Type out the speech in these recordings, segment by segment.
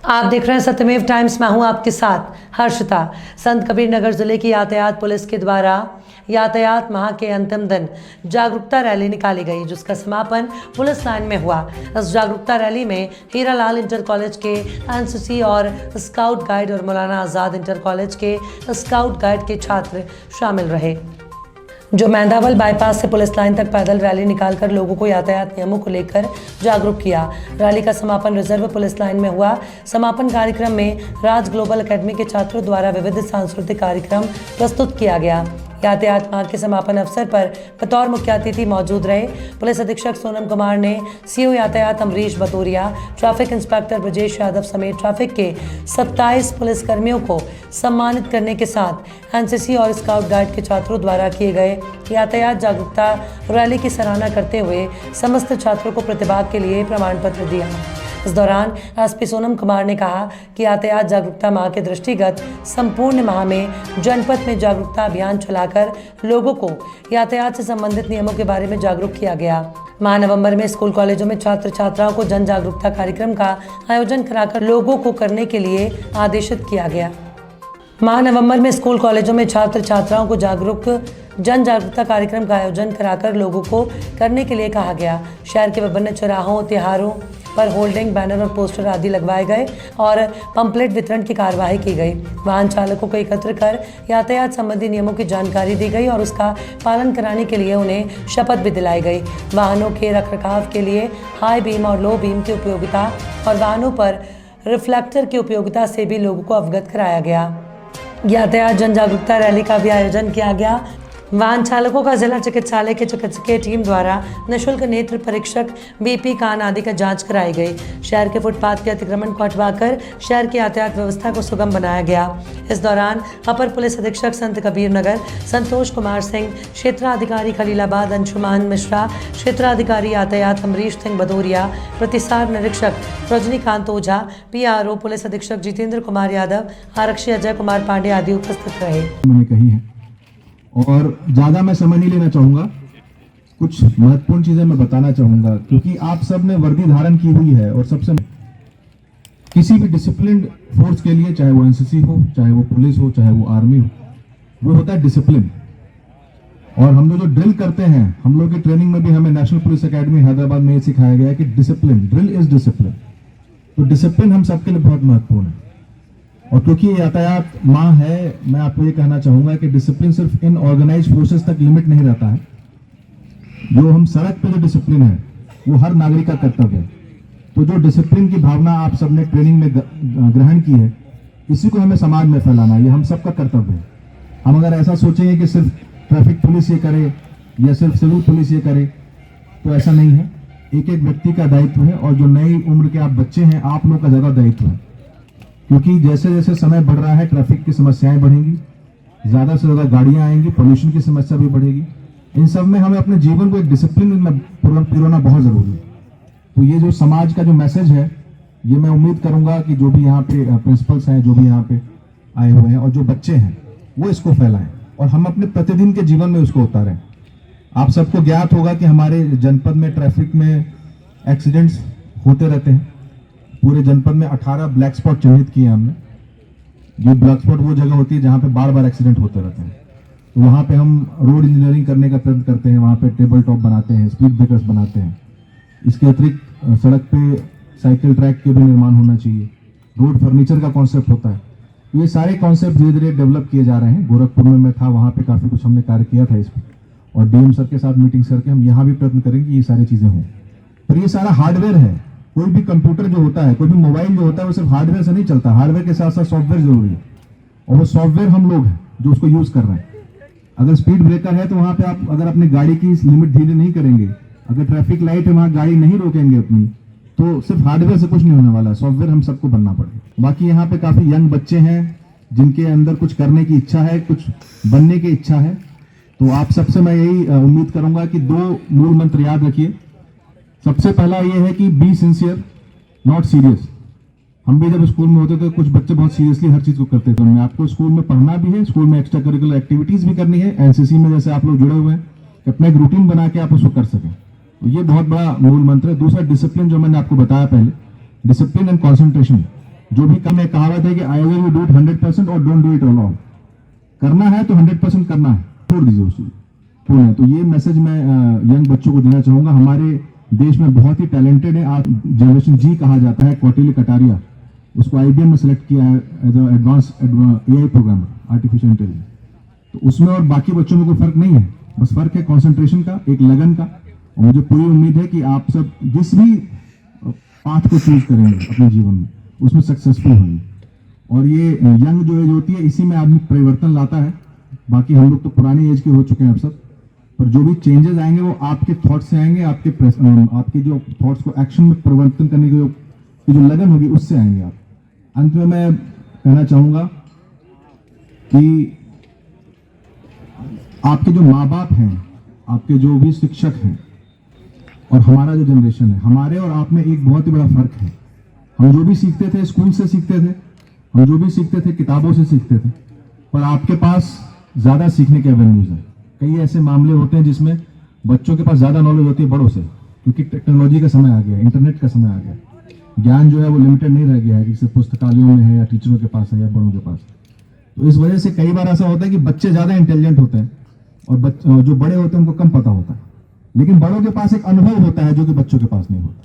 आप देख रहे हैं सत्यमेव टाइम्स। मैं हूं आपके साथ हर्षिता। संत कबीर नगर जिले की यातायात पुलिस के द्वारा यातायात माह के अंतिम दिन जागरूकता रैली निकाली गई, जिसका समापन पुलिस लाइन में हुआ। इस जागरूकता रैली में हीरालाल इंटर कॉलेज के एनसीसी और स्काउट गाइड और मौलाना आज़ाद इंटर कॉलेज के स्काउट गाइड के छात्र शामिल रहे, जो मेंधावल बाईपास से पुलिस लाइन तक पैदल रैली निकालकर लोगों को यातायात नियमों को लेकर जागरूक किया। रैली का समापन रिजर्व पुलिस लाइन में हुआ। समापन कार्यक्रम में राज ग्लोबल एकेडमी के छात्रों द्वारा विविध सांस्कृतिक कार्यक्रम प्रस्तुत किया गया। यातायात माह के समापन अवसर पर बतौर मुख्य अतिथि मौजूद रहे पुलिस अधीक्षक सोनम कुमार ने सीओ यातायात अमरीश बतौरिया, ट्रैफिक इंस्पेक्टर ब्रजेश यादव समेत ट्रैफिक के 27 पुलिसकर्मियों को सम्मानित करने के साथ एनसीसी और स्काउट गाइड के छात्रों द्वारा किए गए यातायात जागरूकता रैली की सराहना करते हुए समस्त छात्रों को प्रतिभाग के लिए प्रमाण पत्र दिया। इस दौरान एसपी सोनम कुमार ने कहा कि यातायात जागरूकता माह के दृष्टिगत संपूर्ण माह में जनपद में जागरूकता अभियान चलाकर लोगों को यातायात से संबंधित नियमों के बारे में जागरूक किया गया। माह नवंबर में स्कूल कॉलेजों में छात्र छात्राओं को जन जागरूकता कार्यक्रम का आयोजन कराकर लोगों को करने के लिए आदेशित किया गया। माह नवंबर में स्कूल कॉलेजों में छात्र छात्राओं को जन जागरूकता कार्यक्रम का आयोजन कराकर लोगों को करने के लिए कहा गया। शहर के विभिन्न चौराहों, त्योहारों पर होल्डिंग, बैनर और पोस्टर आदि लगवाए गए और पंपलेट वितरण की कार्यवाही की गई। वाहन चालकों को एकत्र कर यातायात संबंधी नियमों की जानकारी दी गई और उसका पालन कराने के लिए उन्हें शपथ भी दिलाई गई। वाहनों के रखरखाव के लिए हाई बीम और लो बीम की उपयोगिता और वाहनों पर रिफ्लेक्टर की उपयोगिता से भी लोगों को अवगत कराया गया। यातायात जन जागरूकता रैली का भी आयोजन किया गया। वाहन चालकों का जिला चिकित्सालय के चिकित्सकीय टीम द्वारा निःशुल्क नेत्र परीक्षक, बीपी, कान आदि का जांच कराई गई। शहर के फुटपाथ के अतिक्रमण को हटवाकर शहर की यातायात व्यवस्था को सुगम बनाया गया। इस दौरान अपर पुलिस अधीक्षक संत कबीर नगर संतोष कुमार सिंह, क्षेत्राधिकारी खलीलाबाद अंशुमान मिश्रा, क्षेत्राधिकारी यातायात अमरीश सिंह बदौरिया, प्रतिसार निरीक्षक रजनीकांत ओझा, पीआरओ पुलिस अधीक्षक जितेंद्र कुमार यादव, आरक्षी अजय कुमार पांडे आदि उपस्थित रहे। मैंने कही है और ज़्यादा मैं समय नहीं लेना चाहूँगा। कुछ महत्वपूर्ण चीज़ें मैं बताना चाहूँगा, क्योंकि आप सब ने वर्दी धारण की हुई है और सबसे किसी भी डिसिप्लिन्ड फोर्स के लिए, चाहे वो एनसीसी हो, चाहे वो पुलिस हो, चाहे वो आर्मी हो, वो होता है डिसिप्लिन। और हम लोग जो ड्रिल करते हैं, हम लोग की ट्रेनिंग में भी हमें नेशनल पुलिस एकेडमी हैदराबाद में ये सिखाया गया है कि डिसिप्लिन, ड्रिल इज डिसिप्लिन। तो डिसिप्लिन हम सबके लिए बहुत महत्वपूर्ण है। और क्योंकि यातायात माह है, मैं आपको ये कहना चाहूंगा कि डिसिप्लिन सिर्फ इन ऑर्गेनाइज फोर्सेस तक लिमिट नहीं रहता है। जो हम सड़क पे जो डिसिप्लिन है वो हर नागरिक का कर्तव्य है। तो जो डिसिप्लिन की भावना आप सबने ट्रेनिंग में ग्रहण की है, इसी को हमें समाज में फैलाना, ये हम सबका कर्तव्य है। हम अगर ऐसा सोचेंगे कि सिर्फ ट्रैफिक पुलिस ये करे या सिर्फ सिविल पुलिस ये करे, तो ऐसा नहीं है। एक एक व्यक्ति का दायित्व है और जो नई उम्र के आप बच्चे हैं, आप लोग का ज्यादा दायित्व है, क्योंकि जैसे जैसे समय बढ़ रहा है ट्रैफिक की समस्याएं बढ़ेंगी, ज़्यादा से ज़्यादा गाड़ियां आएंगी, पोल्यूशन की समस्या भी बढ़ेगी। इन सब में हमें अपने जीवन को एक डिसिप्लिन में पिरोना बहुत ज़रूरी है। तो ये जो समाज का जो मैसेज है, ये मैं उम्मीद करूंगा कि जो भी यहाँ पे प्रिंसिपल्स हैं, जो भी यहाँ पे आए हुए हैं और जो बच्चे हैं, वो इसको फैलाएं और हम अपने प्रतिदिन के जीवन में उसको उतारें। आप सबको ज्ञात होगा कि हमारे जनपद में ट्रैफिक में एक्सीडेंट्स होते रहते हैं। पूरे जनपद में 18 ब्लैक स्पॉट चिन्हित किए हमने। ये ब्लैक स्पॉट वो जगह होती है जहाँ पे बार बार एक्सीडेंट होते रहते हैं। तो वहाँ पे हम रोड इंजीनियरिंग करने का प्रयत्न करते हैं, वहाँ पे टेबल टॉप बनाते हैं, स्पीड ब्रेकर्स बनाते हैं। इसके अतिरिक्त सड़क पे साइकिल ट्रैक के भी निर्माण होना चाहिए। रोड फर्नीचर का कॉन्सेप्ट होता है। तो ये सारे कॉन्सेप्ट धीरे धीरे डेवलप किए जा रहे हैं। गोरखपुर में मैं था, वहाँ पे काफ़ी कुछ हमने कार्य किया था इस पर, और डीएम सर के साथ मीटिंग करके हम यहाँ भी प्रयत्न करेंगे कि ये सारी चीज़ें हों। पर ये सारा हार्डवेयर है। कोई भी कंप्यूटर जो होता है, कोई भी मोबाइल जो होता है, वो सिर्फ हार्डवेयर से नहीं चलता। हार्डवेयर के साथ साथ सॉफ्टवेयर जरूरी है, और वो सॉफ्टवेयर हम लोग हैं जो उसको यूज कर रहे हैं। अगर स्पीड ब्रेकर है तो वहां पे आप अगर अपनी गाड़ी की लिमिट धीरे नहीं करेंगे, अगर ट्रैफिक लाइट है वहां गाड़ी नहीं रोकेंगे अपनी, तो सिर्फ हार्डवेयर से कुछ नहीं होने वाला। सॉफ्टवेयर हम सबको बनना पड़ेगा। बाकी यहाँ पे काफी यंग बच्चे हैं जिनके अंदर कुछ करने की इच्छा है, कुछ बनने की इच्छा है। तो आप सबसे मैं यही उम्मीद करूंगा कि 2 मूल मंत्र याद रखिए। सबसे पहला ये है कि बी सिंसियर, नॉट सीरियस। हम भी जब स्कूल में होते थे, कुछ बच्चे बहुत सीरियसली हर चीज को करते थे। आपको स्कूल में पढ़ना भी है, स्कूल में एक्स्ट्रा करिकुलर एक्टिविटीज भी करनी है। एनसीसी में जैसे आप लोग जुड़े हुए हैं, अपना एक रूटीन बना के आप उसको कर सकें, तो ये बहुत बड़ा मूल मंत्र है। दूसरा डिसिप्लिन, जो मैंने आपको बताया पहले, डिसिप्लिन एंड कॉन्सेंट्रेशन, जो भी काम है, कहावत है कि आइदर यू डू इट 100% और डोंट डू इट ऑल। करना है तो 100% करना है, छोड़ दीजिए उस चीज को। तो ये मैसेज मैं यंग बच्चों को देना चाहूंगा। हमारे देश में बहुत ही टैलेंटेड है, आज जनरेशन जी कहा जाता है, कौटिल्य कटारिया, उसको IBM में सिलेक्ट किया है as advance AI programmer, artificial intelligence. तो उसमें और बाकी बच्चों में कोई फर्क नहीं है, बस फर्क है कंसंट्रेशन का, एक लगन का। और मुझे पूरी उम्मीद है कि आप सब जिस भी पाथ को चूज करेंगे अपने जीवन में उसमें सक्सेसफुल होंगे। और ये यंग जो एज होती है, इसी में आदमी परिवर्तन लाता है। बाकी हम लोग तो पुरानी एज के हो चुके हैं अब सब, पर जो भी चेंजेस आएंगे वो आपके थॉट्स से आएंगे, आपके जो थॉट्स को एक्शन में परिवर्तन करने की जो लगन होगी उससे आएंगे आप। अंत में मैं कहना चाहूंगा कि आपके जो माँ बाप हैं, आपके जो भी शिक्षक हैं और हमारा जो जनरेशन है, हमारे और आप में एक बहुत ही बड़ा फर्क है। हम जो भी सीखते थे स्कूल से सीखते थे, हम जो भी सीखते थे किताबों से सीखते थे, पर आपके पास ज्यादा सीखने के एवेन्यूज हैं। कई ऐसे मामले होते हैं जिसमें बच्चों के पास ज्यादा नॉलेज होती है बड़ों से, क्योंकि टेक्नोलॉजी का समय आ गया, इंटरनेट का समय आ गया। ज्ञान जो है वो लिमिटेड नहीं रह गया है कि सिर्फ पुस्तकालयों में है या टीचरों के पास है या बड़ों के पास। तो इस वजह से कई बार ऐसा होता है कि बच्चे ज्यादा इंटेलिजेंट होते हैं और जो बड़े होते हैं उनको कम पता होता है। लेकिन बड़ों के पास एक अनुभव होता है जो कि बच्चों के पास नहीं होता।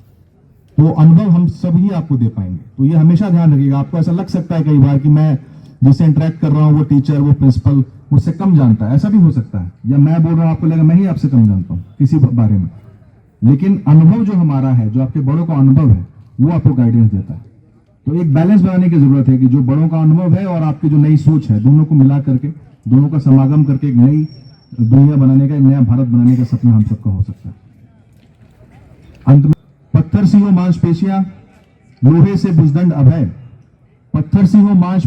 तो अनुभव हम सब ही आपको दे पाएंगे। तो ये हमेशा ध्यान रखिएगा। आपको ऐसा लग सकता है कई बार कि मैं जिससे इंटरेक्ट कर रहा हूँ वो टीचर, वो प्रिंसिपल मुझसे कम जानता है, ऐसा भी हो सकता है। या मैं बोल रहा हूँ आपको लगा मैं ही आपसे कम जानता हूँ किसी बारे में। लेकिन अनुभव जो हमारा है, जो आपके बड़ों का अनुभव है, वो आपको गाइडेंस देता है। तो एक बैलेंस बनाने की जरूरत है कि जो बड़ों का अनुभव है और आपकी जो नई सोच है, दोनों को मिला करके, दोनों का समागम करके एक नई दुनिया बनाने का, एक नया भारत बनाने का सपना हम सबका हो सकता है। अंत में पत्थर सी हो मांसपेशियां, लोहे से भुजदंड अभय। पत्थर सी हो मांस